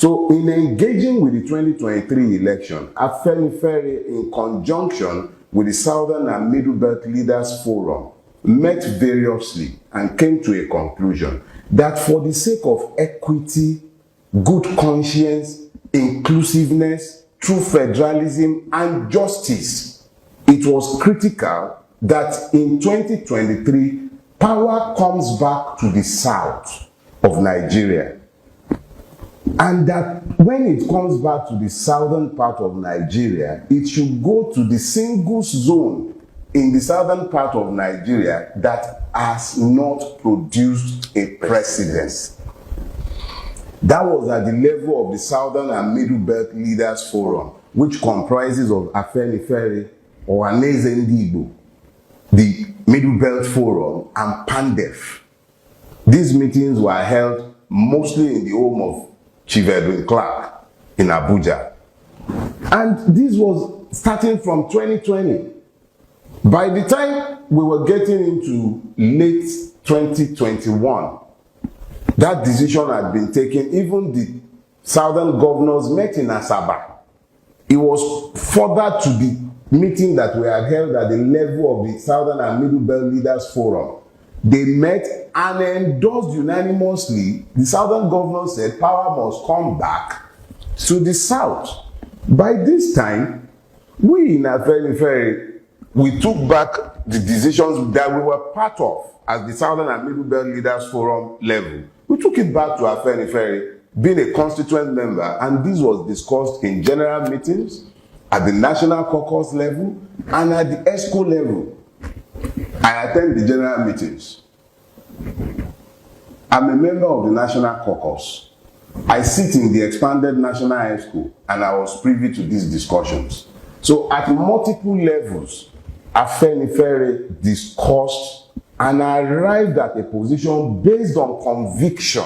So in engaging with the 2023 election, Afenifere, in conjunction with the Southern and Middle Belt Leaders Forum, met variously and came to a conclusion that for the sake of equity, good conscience, inclusiveness, true federalism, and justice, it was critical that in 2023, power comes back to the south of Nigeria. And that when it comes back to the southern part of Nigeria, it should go to the single zone in the southern part of Nigeria that has not produced a precedent. That was at the level of the Southern and Middle Belt Leaders Forum, which comprises of Afenifere, Ohanaeze Ndigbo, the Middle Belt Forum, and PANDEF. These meetings were held mostly in the home of Chief Edwin Clark in Abuja. And this was starting from 2020. By the time we were getting into late 2021, that decision had been taken. Even the southern governors met in Asaba. It was further to the meeting that we had held at the level of the Southern and Middle Belt Leaders Forum. They met and endorsed unanimously. The southern governors said power must come back to the south. By this time, we in Afenifere, we took back the decisions that we were part of as the Southern and Middle Belt Leaders Forum level. We took it back to Afenifere, being a constituent member, and this was discussed in general meetings, at the National Caucus level, and at the ESCO level. I attend the general meetings. I'm a member of the National Caucus. I sit in the expanded National ESCO, and I was privy to these discussions. So at multiple levels, Afenifere discussed and arrived at a position based on conviction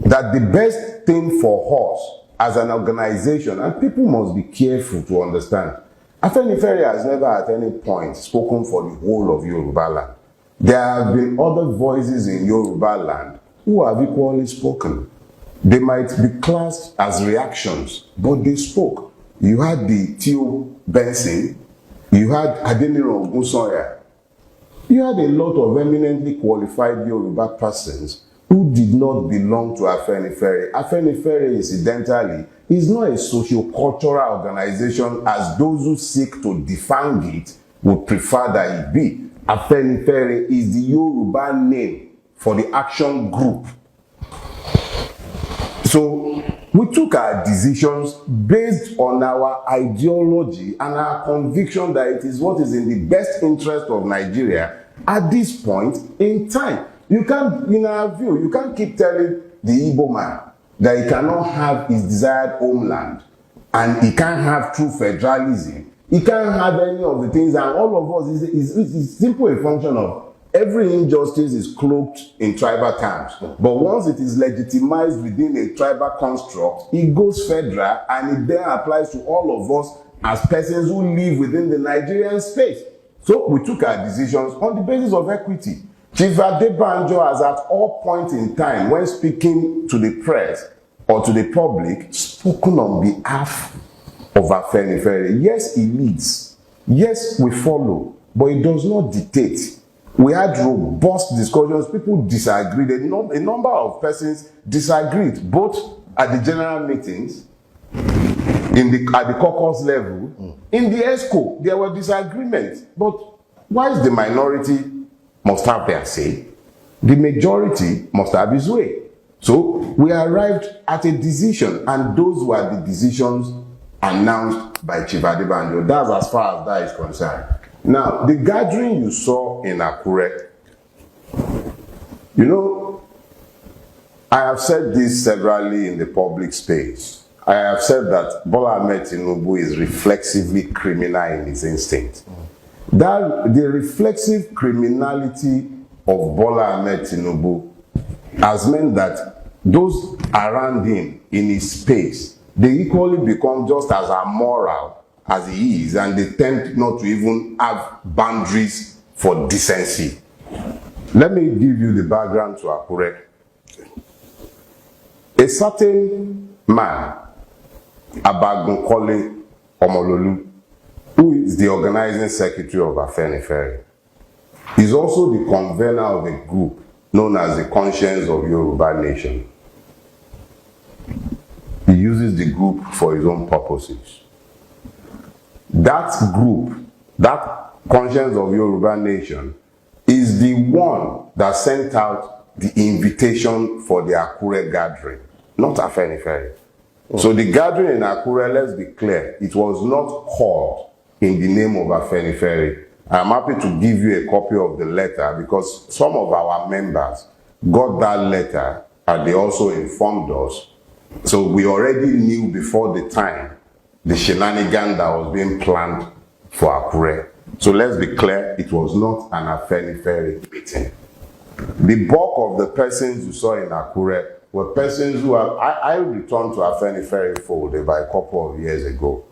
that the best thing for us as an organization, and people must be careful to understand, Afenifere has never at any point spoken for the whole of Yoruba land. There have been other voices in Yoruba land who have equally spoken. They might be classed as reactions, but they spoke. You had the Theo Benson, you had Adeniro Ogunsoya, you had a lot of eminently qualified Yoruba persons who did not belong to Afenifere. Afenifere, incidentally, is not a socio-cultural organization as those who seek to define it would prefer that it be. Afenifere is the Yoruba name for the action group. So we took our decisions based on our ideology and our conviction that it is what is in the best interest of Nigeria at this point in time. You can't, in our view, you can't keep telling the Igbo man that he cannot have his desired homeland and he can't have true federalism. He can't have any of the things, and all of us is simply a function of every injustice is cloaked in tribal terms. But once it is legitimized within a tribal construct, it goes federal and it then applies to all of us as persons who live within the Nigerian space. So we took our decisions on the basis of equity. Chief Adebanjo has at all points in time, when speaking to the press or to the public, spoken on behalf of Afenifere. Yes, he leads. Yes, we follow, but it does not dictate. We had robust discussions. People disagreed. A number of persons disagreed, both at the general meetings, at the caucus level, in the ESCO, there were disagreements. But whilst the minority must have their say, the majority must have his way. So we arrived at a decision, and those were the decisions announced by Chief Adebanjo. That's as far as that is concerned. Now, the gathering you saw in Akure, you know, I have said this severally in the public space. I have said that Bola Ahmed Tinubu is reflexively criminal in his instinct. That the reflexive criminality of Bola Ahmed Tinubu has meant that those around him in his space, they equally become just as immoral as he is, and they tend not to even have boundaries for decency. Let me give you the background to Akure. A certain man, Abagunkole Omololu, who is the organizing secretary of Afenifere, is also the convener of a group known as the Conscience of Yoruba Nation. He uses the group for his own purposes. That group, that Conscience of Yoruba Nation, is the one that sent out the invitation for the Akure gathering, not Afenifere. So the gathering in Akure, let's be clear, it was not called in the name of Afenifere. I'm happy to give you a copy of the letter because some of our members got that letter and they also informed us. So we already knew before the time the shenanigan that was being planned for Akure. So let's be clear, it was not an Afenifere meeting. The bulk of the persons you saw in Akure were persons who have, I returned to Afenifere fold about a couple of years ago.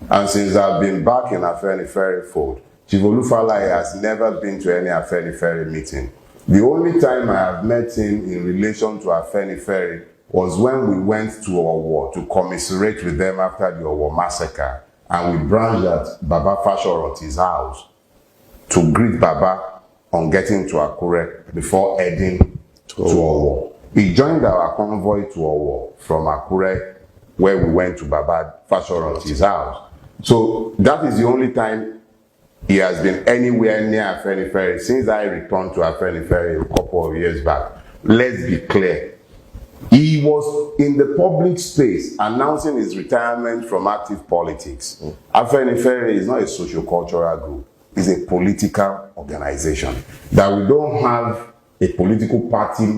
And since I've been back in Afenifere fold, Chief Olufalaye has never been to any Afenifere meeting. The only time I have met him in relation to Afenifere was when we went to Owo to commiserate with them after the Owo massacre, and we branched at Baba Fashoranti's house to greet Baba on getting to Akure before heading to Owo. He joined our convoy to Owo from Akure, where we went to Baba Fashoranti's house. So that is the only time he has been anywhere near Afenifere since I returned to Afenifere a couple of years back. Let's be clear. He was in the public space announcing his retirement from active politics. Afenifere is not a socio-cultural group. It's a political organization. That we don't have a political party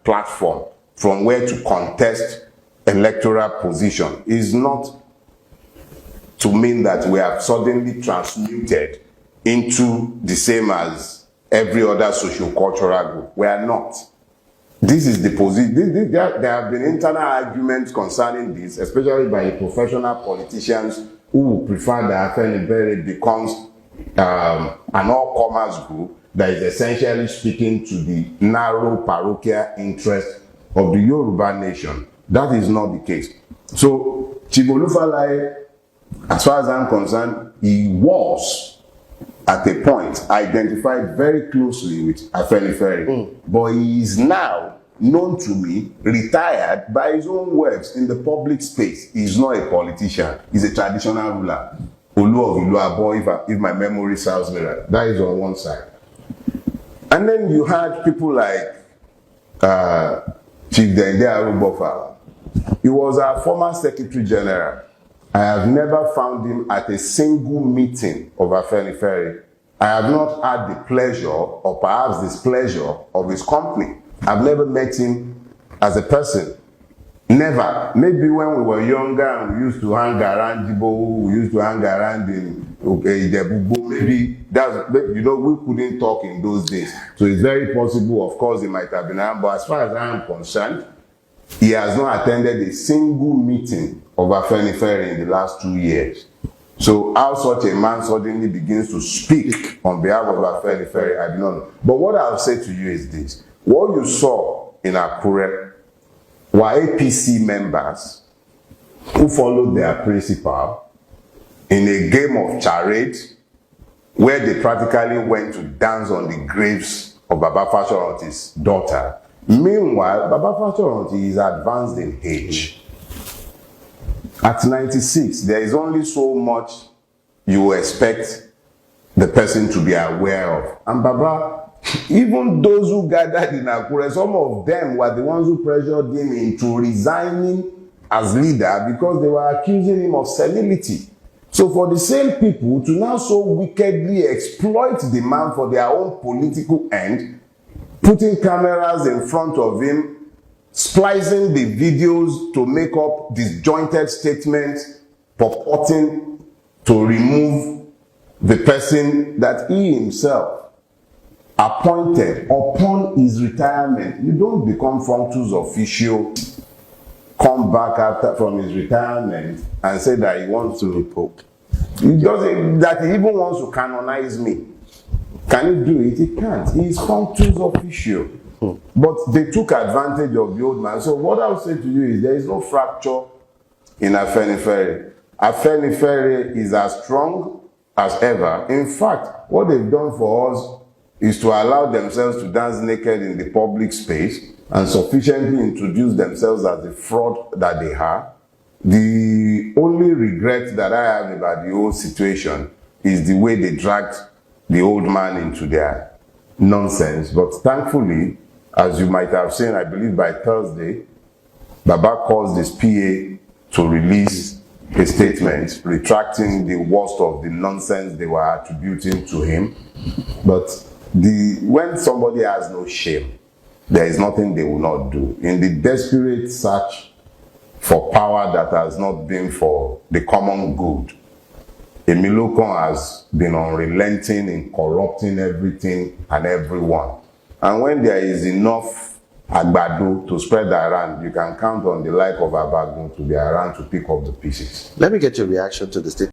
platform from where to contest electoral position is not to mean that we have suddenly transmuted into the same as every other socio-cultural group. We are not. This is the position. There have been internal arguments concerning this, especially by professional politicians who prefer that Afenifere becomes an all-comers group that is essentially speaking to the narrow parochial interest of the Yoruba nation. That is not the case. So, Chief Olufalaye, as far as I'm concerned, he was at a point identified very closely with Afenifere, but he is now known to me, retired by his own words in the public space. He's not a politician, he's a traditional ruler. Olu of Ilu Abo, if my memory serves me right. That is on one side. And then you had people like Chief Dende Arubofa. He was our former Secretary General. I have never found him at a single meeting of Afenifere. I have not had the pleasure or perhaps displeasure of his company. I've never met him as a person. Never. Maybe when we were younger and we used to hang around Jibo, we used to hang around in Idebubo, maybe that's, you know, we couldn't talk in those days. So it's very possible, of course, he might have been around, but as far as I am concerned, he has not attended a single meeting of Afenifere in the last 2 years. So how such a man suddenly begins to speak on behalf of Afenifere, I do not know. But what I'll say to you is this. What you saw in Akure were APC members who followed their principal in a game of charade where they practically went to dance on the graves of Baba Fashoranti's daughter. Meanwhile, Baba Fashoranti is advanced in age. At 96, there is only so much you expect the person to be aware of. And Baba, even those who gathered in Akure, some of them were the ones who pressured him into resigning as leader because they were accusing him of senility. So for the same people to now so wickedly exploit the man for their own political end, putting cameras in front of him, splicing the videos to make up disjointed statements, purporting to remove the person that he himself appointed upon his retirement. You don't become functus officio, come back from his retirement and say that he wants to be pope. He doesn't, that he even wants to canonize me. Can he do it? He can't. He is functus officio. But they took advantage of the old man. So what I'll say to you is there is no fracture in Afenifere. Afenifere is as strong as ever. In fact, what they've done for us is to allow themselves to dance naked in the public space and sufficiently introduce themselves as the fraud that they are. The only regret that I have about the whole situation is the way they dragged the old man into their nonsense. But thankfully, as you might have seen, I believe by Thursday, Baba caused his PA to release a statement retracting the worst of the nonsense they were attributing to him. But when somebody has no shame, there is nothing they will not do. In the desperate search for power that has not been for the common good, Emilokon has been unrelenting in corrupting everything and everyone. And when there is enough agbado to spread around, you can count on the like of Abagun to be around to pick up the pieces. Let me get your reaction to the statement.